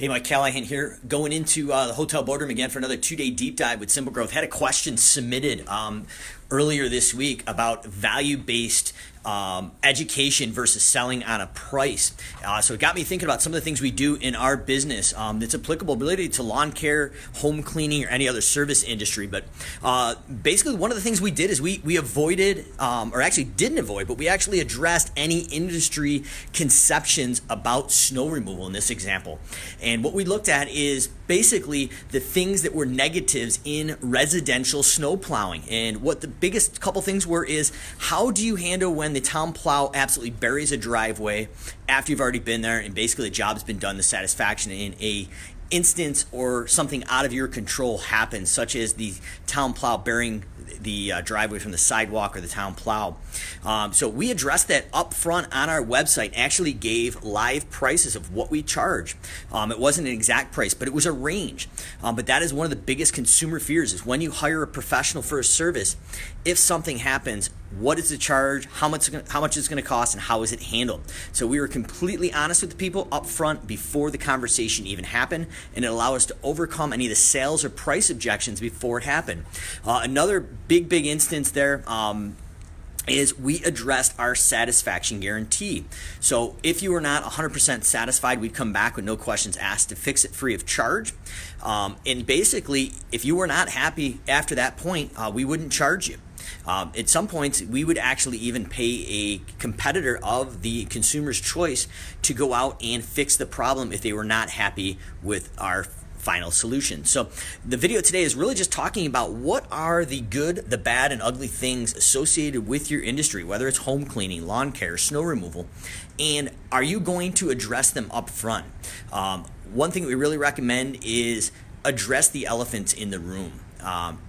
Hey, Mike Callahan here, going into the hotel boardroom again for another 2-day deep dive with Simple Growth. Had a question submitted earlier this week about value-based education versus selling on a price. So it got me thinking about some of the things we do in our business that's applicable really to lawn care, home cleaning, or any other service industry. But basically one of the things we did is we avoided, or actually didn't avoid, but we actually addressed any industry conceptions about snow removal in this example. And what we looked at is basically the things that were negatives in residential snow plowing. And what the biggest couple things were is, how do you handle when the town plow absolutely buries a driveway after you've already been there and basically the job's been done to satisfaction, in a instance or something out of your control happens, such as the town plow burying the driveway from the sidewalk or the town plow. So we addressed that up front on our website, actually gave live prices of what we charge. It wasn't an exact price, but it was a range. But that is one of the biggest consumer fears, is when you hire a professional for a service, if something happens, what is the charge, how much it's going to cost, and how is it handled? So we were completely honest with the people up front before the conversation even happened, and it allowed us to overcome any of the sales or price objections before it happened. Another big instance there is we addressed our satisfaction guarantee. So if you were not 100% satisfied, we'd come back with no questions asked to fix it free of charge. And basically, if you were not happy after that point, we wouldn't charge you. At some points, we would actually even pay a competitor of the consumer's choice to go out and fix the problem if they were not happy with our final solution. So the video today is really just talking about what are the good, the bad, and ugly things associated with your industry, whether it's home cleaning, lawn care, snow removal, and are you going to address them up front? One thing we really recommend is address the elephants in the room.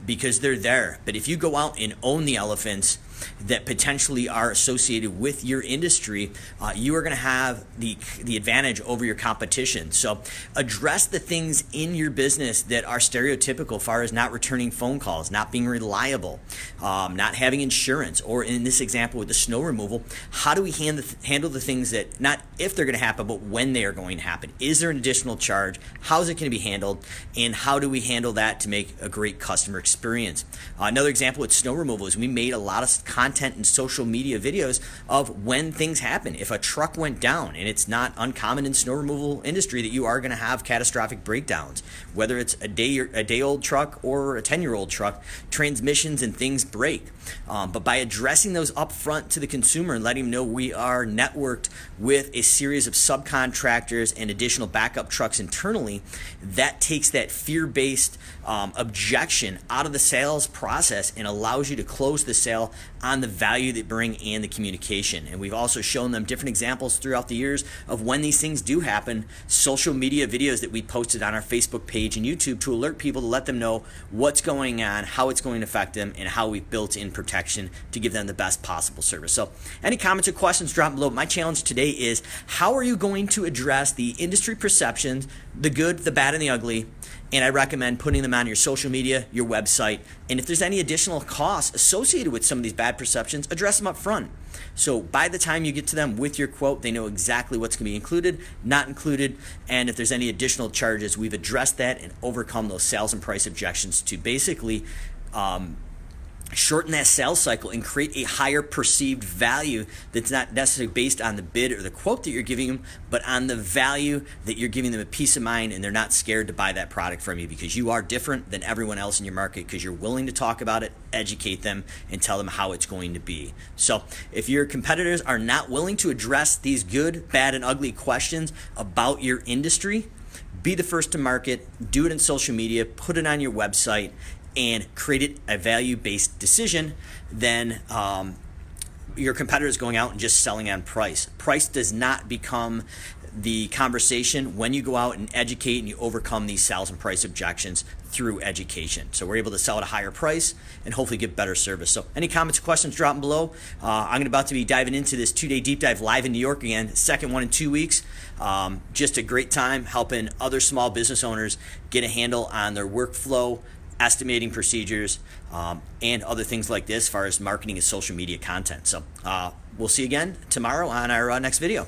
Because they're there. But if you go out and own the elephants that potentially are associated with your industry, you are going to have the advantage over your competition. So address the things in your business that are stereotypical, as far as not returning phone calls, not being reliable, not having insurance, or in this example with the snow removal, how do we handle the things that, not if they're going to happen, but when they are going to happen? Is there an additional charge? How is it going to be handled? And how do we handle that to make a great customer experience? Another example with snow removal is we made a lot of content and social media videos of when things happen. If a truck went down, and it's not uncommon in snow removal industry that you are going to have catastrophic breakdowns, whether it's a day-old truck or a 10-year-old truck, transmissions and things break. But by addressing those up front to the consumer and letting them know we are networked with a series of subcontractors and additional backup trucks internally, that takes that fear-based objection out of the sales process and allows you to close the sale on the value they bring and the communication. And we've also shown them different examples throughout the years of when these things do happen, social media videos that we posted on our Facebook page and YouTube to alert people, to let them know what's going on, how it's going to affect them, and how we've built in protection to give them the best possible service. So any comments or questions, drop below. My challenge today is, how are you going to address the industry perceptions, the good, the bad, and the ugly? And I recommend putting them on your social media, your website, and if there's any additional costs associated with some of these bad perceptions, address them up front. So by the time you get to them with your quote, they know exactly what's going to be included, not included, and if there's any additional charges, we've addressed that and overcome those sales and price objections to basically shorten that sales cycle and create a higher perceived value that's not necessarily based on the bid or the quote that you're giving them, but on the value that you're giving them a peace of mind, and they're not scared to buy that product from you because you are different than everyone else in your market, because you're willing to talk about it, educate them, and tell them how it's going to be. So if your competitors are not willing to address these good, bad, and ugly questions about your industry, be the first to market, do it in social media, put it on your website, and created a value-based decision, then your competitor is going out and just selling on price. Price does not become the conversation when you go out and educate and you overcome these sales and price objections through education. So we're able to sell at a higher price and hopefully give better service. So any comments, questions, drop them below. I'm about to be diving into this 2-day deep dive live in New York again, second one in 2 weeks. Just a great time helping other small business owners get a handle on their workflow, estimating procedures, and other things like this as far as marketing and social media content. So we'll see you again tomorrow on our next video.